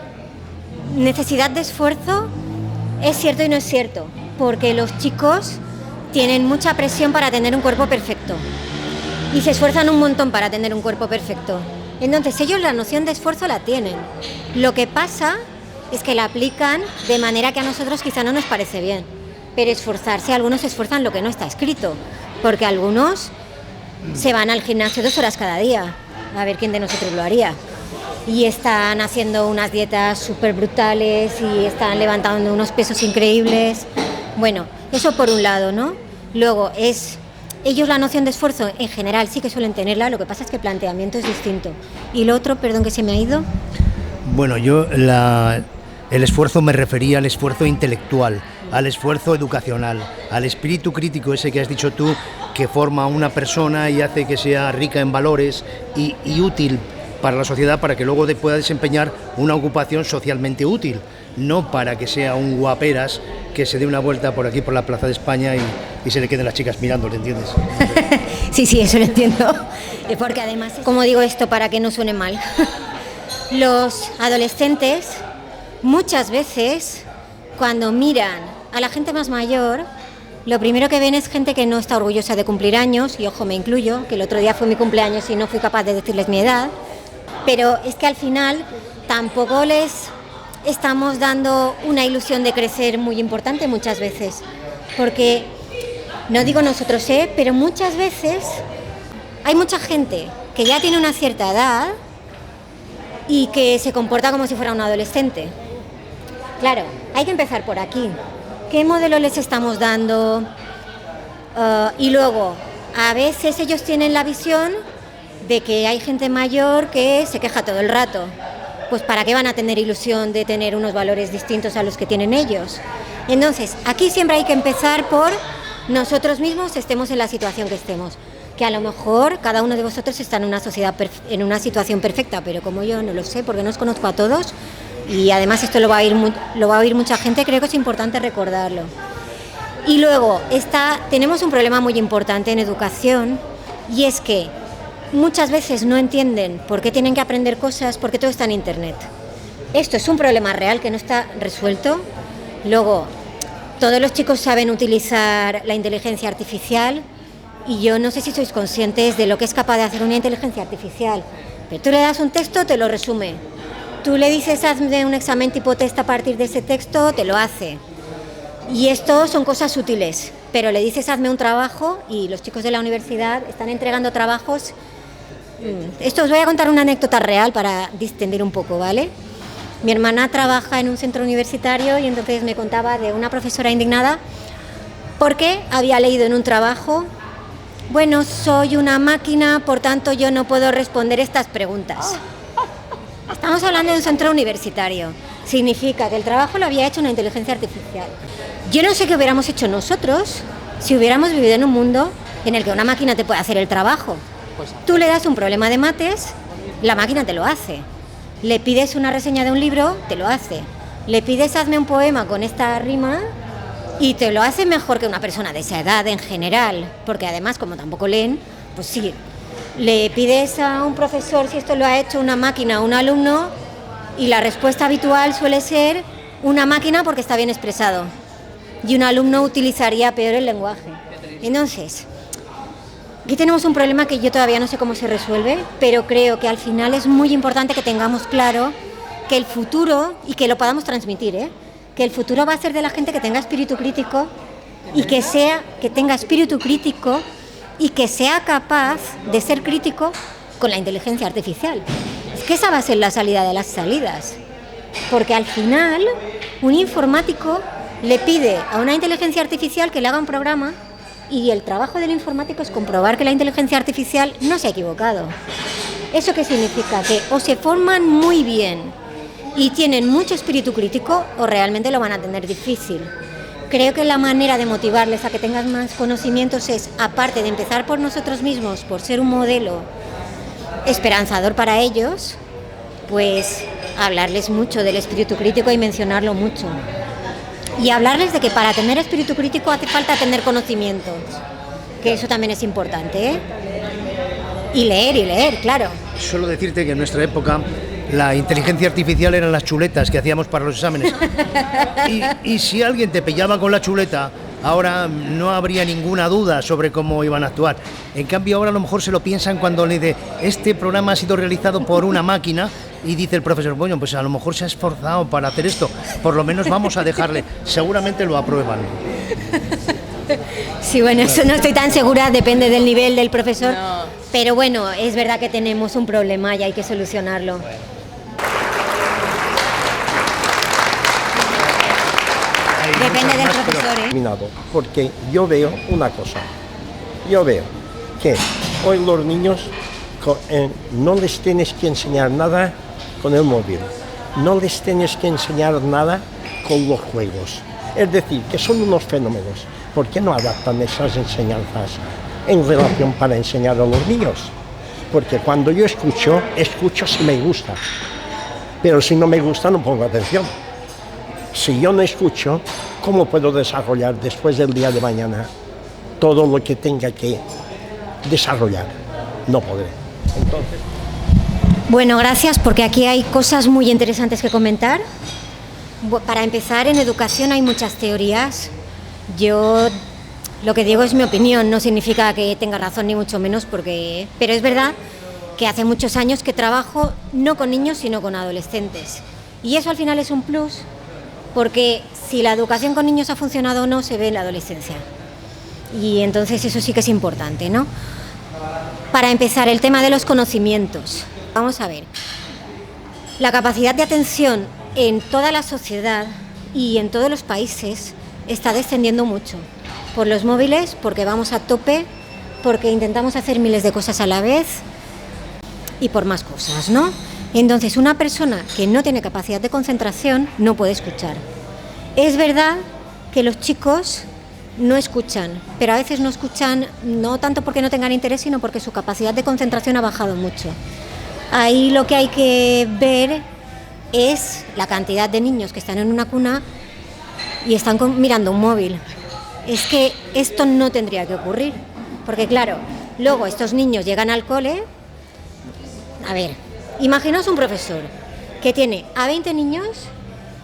necesidad de esfuerzo es cierto y no es cierto, porque los chicos tienen mucha presión para tener un cuerpo perfecto y se esfuerzan un montón para tener un cuerpo perfecto. Entonces ellos la noción de esfuerzo la tienen. Lo que pasa es que la aplican de manera que a nosotros quizá no nos parece bien, pero esforzarse, algunos se esfuerzan lo que no está escrito, porque algunos se van al gimnasio 2 horas cada día, a ver quién de nosotros lo haría. Y están haciendo unas dietas súper brutales y están levantando unos pesos increíbles. Bueno, eso por un lado, ¿no? Luego, ellos la noción de esfuerzo en general sí que suelen tenerla, lo que pasa es que el planteamiento es distinto. Y lo otro, perdón que se me ha ido. Bueno, yo el esfuerzo me refería al esfuerzo intelectual, al esfuerzo educacional, al espíritu crítico ese que has dicho tú, que forma a una persona y hace que sea rica en valores y útil para la sociedad, para que luego pueda desempeñar una ocupación socialmente útil, no para que sea un guaperas que se dé una vuelta por aquí por la Plaza de España y se le queden las chicas mirándole, ¿entiendes? Sí, eso lo entiendo. Porque además, como digo esto para que no suene mal, los adolescentes muchas veces cuando miran a la gente más mayor, lo primero que ven es gente que no está orgullosa de cumplir años, y ojo, me incluyo, que el otro día fue mi cumpleaños y no fui capaz de decirles mi edad, pero es que al final tampoco les estamos dando una ilusión de crecer muy importante muchas veces, porque no digo nosotros, pero muchas veces hay mucha gente que ya tiene una cierta edad y que se comporta como si fuera un adolescente. Claro, hay que empezar por aquí. ¿Qué modelo les estamos dando? Y luego, a veces ellos tienen la visión de que hay gente mayor que se queja todo el rato. Pues ¿para qué van a tener ilusión de tener unos valores distintos a los que tienen ellos? Entonces, aquí siempre hay que empezar por nosotros mismos, estemos en la situación que estemos. Que a lo mejor cada uno de vosotros está en una sociedad, en una situación perfecta, pero como yo no lo sé, porque no os conozco a todos, y además esto lo va a oír mucha gente, creo que es importante recordarlo. Y luego tenemos un problema muy importante en educación, y es que muchas veces no entienden por qué tienen que aprender cosas, porque todo está en Internet. Esto es un problema real que no está resuelto. Luego, todos los chicos saben utilizar la inteligencia artificial, y yo no sé si sois conscientes de lo que es capaz de hacer una inteligencia artificial, pero tú le das un texto, te lo resume. Tú le dices, hazme un examen tipo test a partir de ese texto, te lo hace. Y esto son cosas útiles, pero le dices, hazme un trabajo, y los chicos de la universidad están entregando trabajos. Esto os voy a contar una anécdota real para distender un poco, ¿vale? Mi hermana trabaja en un centro universitario y entonces me contaba de una profesora indignada porque había leído en un trabajo: bueno, soy una máquina, por tanto yo no puedo responder estas preguntas. Estamos hablando de un centro universitario. Significa que el trabajo lo había hecho una inteligencia artificial. Yo no sé qué hubiéramos hecho nosotros si hubiéramos vivido en un mundo en el que una máquina te puede hacer el trabajo. Tú le das un problema de mates, la máquina te lo hace. Le pides una reseña de un libro, te lo hace. Le pides hazme un poema con esta rima y te lo hace mejor que una persona de esa edad en general, porque además como tampoco leen, pues sí. Le pides a un profesor si esto lo ha hecho una máquina o un alumno y la respuesta habitual suele ser una máquina porque está bien expresado y un alumno utilizaría peor el lenguaje. Entonces, aquí tenemos un problema que yo todavía no sé cómo se resuelve, pero creo que al final es muy importante que tengamos claro que el futuro, y que lo podamos transmitir, que el futuro va a ser de la gente que tenga espíritu crítico y que tenga espíritu crítico y que sea capaz de ser crítico con la inteligencia artificial. Es que esa va a ser la salida de las salidas, porque al final un informático le pide a una inteligencia artificial que le haga un programa y el trabajo del informático es comprobar que la inteligencia artificial no se ha equivocado. ¿Eso qué significa? Que o se forman muy bien y tienen mucho espíritu crítico o realmente lo van a tener difícil. Creo que la manera de motivarles a que tengan más conocimientos es, aparte de empezar por nosotros mismos, por ser un modelo esperanzador para ellos, pues hablarles mucho del espíritu crítico y mencionarlo mucho. Y hablarles de que para tener espíritu crítico hace falta tener conocimientos, que eso también es importante, Y leer, claro. Solo decirte que en nuestra época la inteligencia artificial eran las chuletas que hacíamos para los exámenes. Y si alguien te pillaba con la chuleta, ahora no habría ninguna duda sobre cómo iban a actuar. En cambio, ahora a lo mejor se lo piensan cuando le dice este programa ha sido realizado por una máquina y dice el profesor, bueno, pues a lo mejor se ha esforzado para hacer esto. Por lo menos vamos a dejarle. Seguramente lo aprueban. Sí, bueno, eso no estoy tan segura, depende del nivel del profesor. No. Pero bueno, es verdad que tenemos un problema y hay que solucionarlo. Depende del profesor, Porque yo veo una cosa. Yo veo que hoy los niños no les tienes que enseñar nada con el móvil. No les tienes que enseñar nada con los juegos. Es decir, que son unos fenómenos. ¿Por qué no adaptan esas enseñanzas en relación para enseñar a los niños? Porque cuando yo escucho si me gusta. Pero si no me gusta, no pongo atención. Si yo no escucho, ¿cómo puedo desarrollar después del día de mañana todo lo que tenga que desarrollar. No podré. Entonces... Bueno, gracias, porque aquí hay cosas muy interesantes que comentar. Para empezar, en educación hay muchas teorías. Yo lo que digo es mi opinión, no significa que tenga razón ni mucho menos, pero es verdad que hace muchos años que trabajo no con niños sino con adolescentes. Y eso al final es un plus, porque si la educación con niños ha funcionado o no se ve en la adolescencia. Y entonces eso sí que es importante, ¿no? Para empezar, el tema de los conocimientos. Vamos a ver, la capacidad de atención en toda la sociedad y en todos los países está descendiendo mucho. Por los móviles, porque vamos a tope, porque intentamos hacer miles de cosas a la vez y por más cosas, ¿no? Entonces, una persona que no tiene capacidad de concentración no puede escuchar. Es verdad que los chicos no escuchan, pero a veces no escuchan no tanto porque no tengan interés, sino porque su capacidad de concentración ha bajado mucho. Ahí lo que hay que ver es la cantidad de niños que están en una cuna y están mirando un móvil. Es que esto no tendría que ocurrir, porque claro, luego estos niños llegan al cole. A ver, imaginaos un profesor que tiene a 20 niños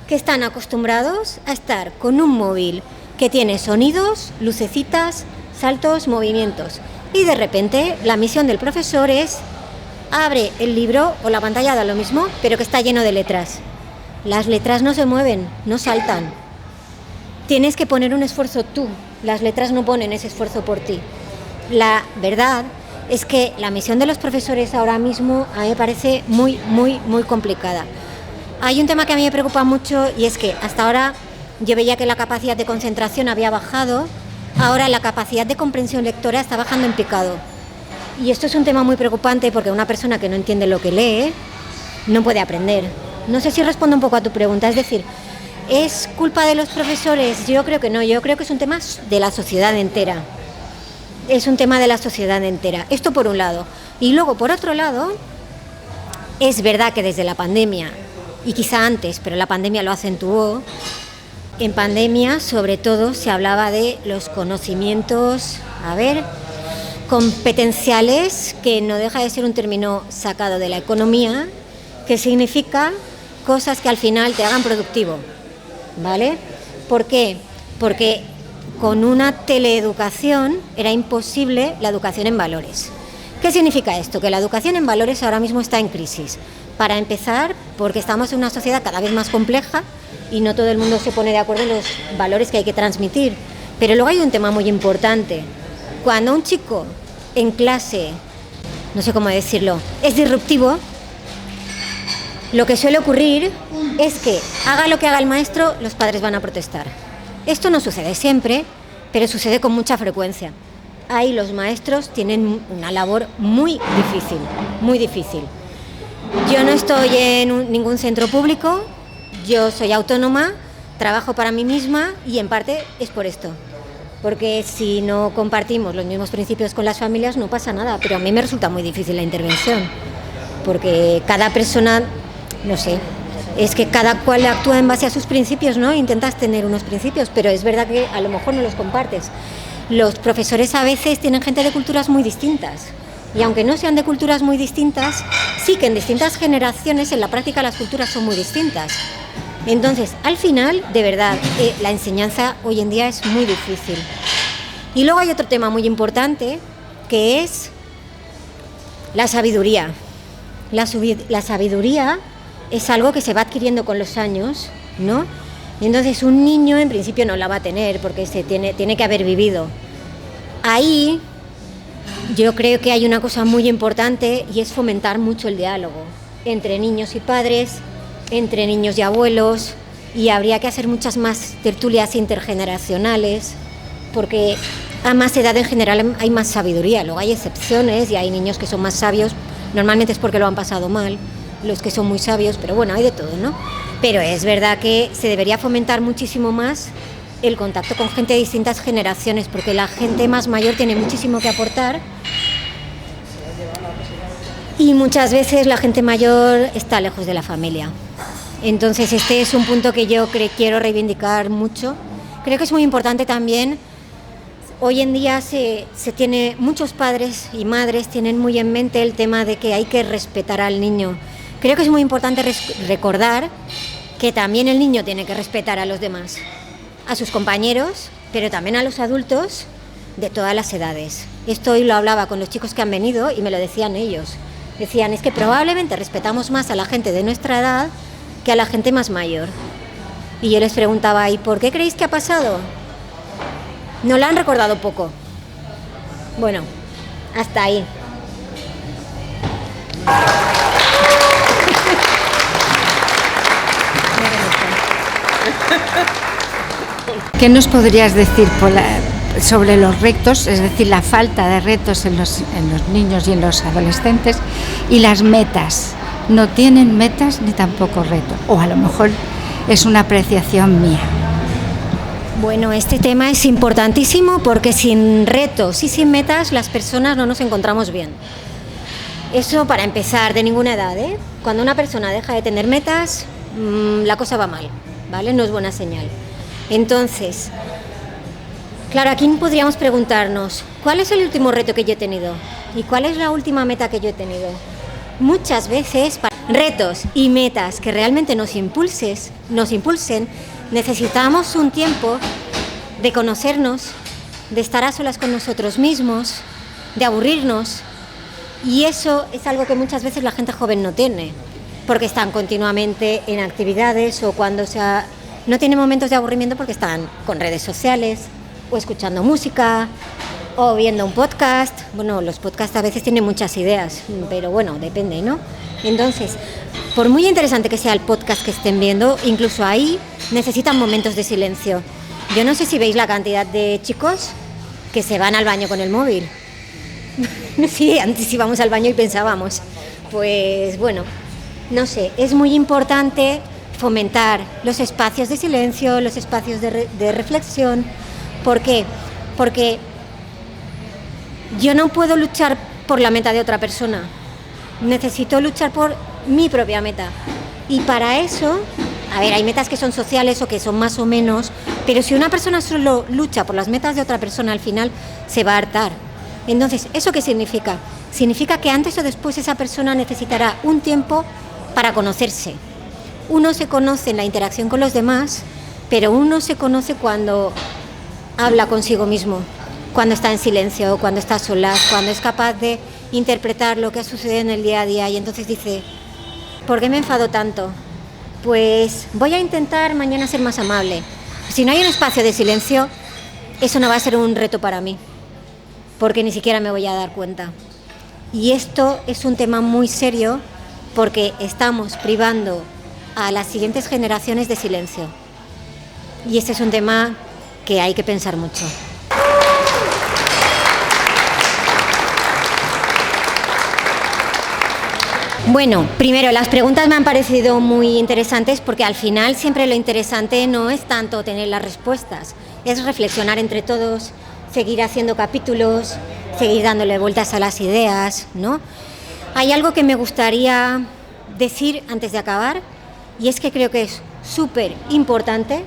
que están acostumbrados a estar con un móvil que tiene sonidos, lucecitas, saltos, movimientos, y de repente la misión del profesor es: abre el libro o la pantalla, da lo mismo, pero que está lleno de letras. Las letras no se mueven, no saltan. Tienes que poner un esfuerzo tú. Las letras no ponen ese esfuerzo por ti. La verdad es que la misión de los profesores ahora mismo a mí me parece muy, muy, muy complicada. Hay un tema que a mí me preocupa mucho, y es que hasta ahora yo veía que la capacidad de concentración había bajado, ahora la capacidad de comprensión lectora está bajando en picado. Y esto es un tema muy preocupante, porque una persona que no entiende lo que lee no puede aprender. No sé si respondo un poco a tu pregunta, es decir, ¿es culpa de los profesores? Yo creo que no, yo creo que es un tema de la sociedad entera. Es un tema de la sociedad entera. Esto por un lado. Y luego, por otro lado, es verdad que desde la pandemia, y quizá antes, pero la pandemia lo acentuó, en pandemia sobre todo se hablaba de los conocimientos, competenciales, que no deja de ser un término sacado de la economía, que significa cosas que al final te hagan productivo, ¿vale? ¿Por qué? Porque con una teleeducación era imposible la educación en valores. ¿Qué significa esto? Que la educación en valores ahora mismo está en crisis. Para empezar, porque estamos en una sociedad cada vez más compleja y no todo el mundo se pone de acuerdo en los valores que hay que transmitir. Pero luego hay un tema muy importante. Cuando un chico en clase, no sé cómo decirlo, es disruptivo, lo que suele ocurrir es que haga lo que haga el maestro, los padres van a protestar. Esto no sucede siempre, pero sucede con mucha frecuencia. Ahí los maestros tienen una labor muy difícil, muy difícil. Yo no estoy en ningún centro público, yo soy autónoma, trabajo para mí misma, y en parte es por esto. Porque si no compartimos los mismos principios con las familias no pasa nada, pero a mí me resulta muy difícil la intervención, porque cada persona, no sé, es que cada cual actúa en base a sus principios, ¿no? Intentas tener unos principios, pero es verdad que a lo mejor no los compartes. Los profesores a veces tienen gente de culturas muy distintas, y aunque no sean de culturas muy distintas, sí que en distintas generaciones en la práctica las culturas son muy distintas. Entonces, al final, de verdad, la enseñanza hoy en día es muy difícil. Y luego hay otro tema muy importante, que es la sabiduría. La sabiduría es algo que se va adquiriendo con los años, ¿no? Y entonces un niño en principio no la va a tener, porque tiene que haber vivido. Ahí yo creo que hay una cosa muy importante, y es fomentar mucho el diálogo entre niños y padres, entre niños y abuelos, y habría que hacer muchas más tertulias intergeneracionales, porque a más edad en general hay más sabiduría. Luego hay excepciones y hay niños que son más sabios, normalmente es porque lo han pasado mal, los que son muy sabios, pero bueno, hay de todo, ¿no? Pero es verdad que se debería fomentar muchísimo más el contacto con gente de distintas generaciones, porque la gente más mayor tiene muchísimo que aportar, y muchas veces la gente mayor está lejos de la familia. Entonces este es un punto que yo quiero reivindicar mucho. Creo que es muy importante también hoy en día se tiene, muchos padres y madres tienen muy en mente el tema de que hay que respetar al niño. Creo que es muy importante recordar que también el niño tiene que respetar a los demás, a sus compañeros, pero también a los adultos de todas las edades. Esto hoy lo hablaba con los chicos que han venido y me lo decían ellos. Decían, es que probablemente respetamos más a la gente de nuestra edad que a la gente más mayor. Y yo les preguntaba, ¿y por qué creéis que ha pasado? ¿No la han recordado poco? Bueno, hasta ahí. ¿Qué nos podrías decir sobre los retos, es decir, la falta de retos en los niños y en los adolescentes, y las metas? No tienen metas ni tampoco retos, o a lo mejor es una apreciación mía. Bueno, este tema es importantísimo porque sin retos y sin metas las personas no nos encontramos bien. Eso para empezar, de ninguna edad, ¿eh? Cuando una persona deja de tener metas, la cosa va mal, ¿vale? No es buena señal. Entonces, claro, aquí podríamos preguntarnos, ¿cuál es el último reto que yo he tenido? ¿Y cuál es la última meta que yo he tenido? Muchas veces, para retos y metas que realmente nos impulsen, necesitamos un tiempo de conocernos, de estar a solas con nosotros mismos, de aburrirnos, y eso es algo que muchas veces la gente joven no tiene, porque están continuamente en actividades o cuando no tienen momentos de aburrimiento porque están con redes sociales o escuchando música o viendo un podcast. Bueno, los podcasts a veces tienen muchas ideas, pero bueno, depende, ¿no? Entonces, por muy interesante que sea el podcast que estén viendo, incluso ahí necesitan momentos de silencio. Yo no sé si veis la cantidad de chicos que se van al baño con el móvil. Sí, antes íbamos al baño y pensábamos. Pues bueno, no sé, es muy importante fomentar los espacios de silencio, los espacios de reflexión. ¿Por qué? Porque yo no puedo luchar por la meta de otra persona. Necesito luchar por mi propia meta. Y para eso, a ver, hay metas que son sociales o que son más o menos, pero si una persona solo lucha por las metas de otra persona, al final se va a hartar. Entonces, ¿eso qué significa? Significa que antes o después esa persona necesitará un tiempo para conocerse. Uno se conoce en la interacción con los demás, pero uno se conoce cuando habla consigo mismo, cuando está en silencio, cuando está a solas, cuando es capaz de interpretar lo que ha sucedido en el día a día y entonces dice, ¿por qué me enfado tanto? Pues voy a intentar mañana ser más amable. Si no hay un espacio de silencio, eso no va a ser un reto para mí, porque ni siquiera me voy a dar cuenta. Y esto es un tema muy serio porque estamos privando a las siguientes generaciones de silencio. Y este es un tema que hay que pensar mucho. Bueno, primero, las preguntas me han parecido muy interesantes porque al final siempre lo interesante no es tanto tener las respuestas, es reflexionar entre todos, seguir haciendo capítulos, seguir dándole vueltas a las ideas, ¿no? Hay algo que me gustaría decir antes de acabar y es que creo que es súper importante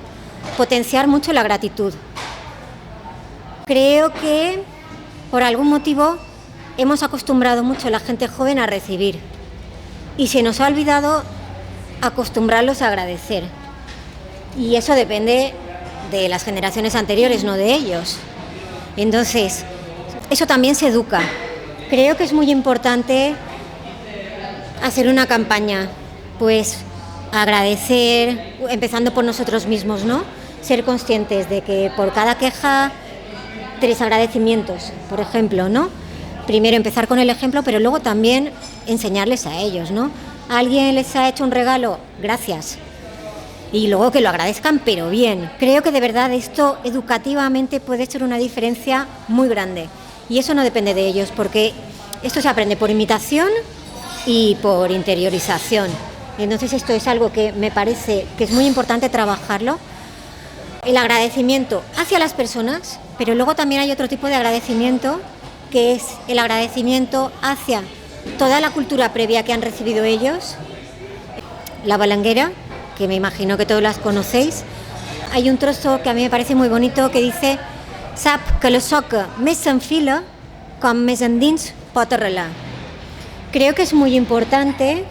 potenciar mucho la gratitud. Creo que por algún motivo hemos acostumbrado mucho a la gente joven a recibir y se nos ha olvidado acostumbrarlos a agradecer. Y eso depende de las generaciones anteriores, no de ellos. Entonces, eso también se educa. Creo que es muy importante hacer una campaña, pues agradecer, empezando por nosotros mismos, ¿no? Ser conscientes de que por cada queja, 3 agradecimientos, por ejemplo, ¿no? Primero empezar con el ejemplo, pero luego también enseñarles a ellos, ¿no? Alguien les ha hecho un regalo, gracias. Y luego que lo agradezcan, pero bien. Creo que de verdad esto educativamente puede ser una diferencia muy grande. Y eso no depende de ellos, porque esto se aprende por imitación y por interiorización. Entonces esto es algo que me parece que es muy importante trabajarlo. El agradecimiento hacia las personas, pero luego también hay otro tipo de agradecimiento, que es el agradecimiento hacia toda la cultura previa que han recibido ellos. La balanguera, que me imagino que todos las conocéis. Hay un trozo que a mí me parece muy bonito que dice sap que la soca més s'enfila com més endins pot arrelar. Creo que es muy importante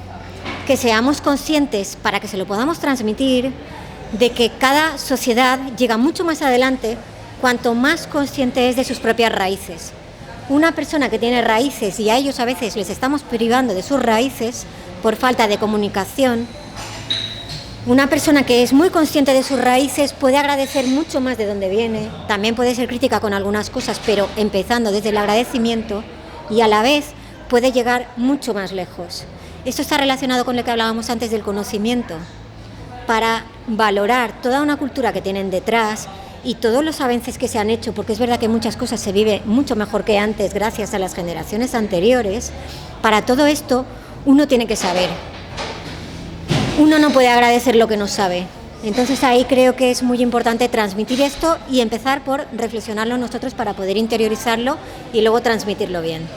que seamos conscientes, para que se lo podamos transmitir, de que cada sociedad llega mucho más adelante cuanto más consciente es de sus propias raíces. Una persona que tiene raíces, y a ellos a veces les estamos privando de sus raíces por falta de comunicación, una persona que es muy consciente de sus raíces puede agradecer mucho más de dónde viene, también puede ser crítica con algunas cosas, pero empezando desde el agradecimiento, y a la vez puede llegar mucho más lejos. Esto está relacionado con lo que hablábamos antes del conocimiento, para valorar toda una cultura que tienen detrás y todos los avances que se han hecho, porque es verdad que muchas cosas se vive mucho mejor que antes gracias a las generaciones anteriores. Para todo esto uno tiene que saber. Uno no puede agradecer lo que no sabe. Entonces ahí creo que es muy importante transmitir esto y empezar por reflexionarlo nosotros para poder interiorizarlo y luego transmitirlo bien.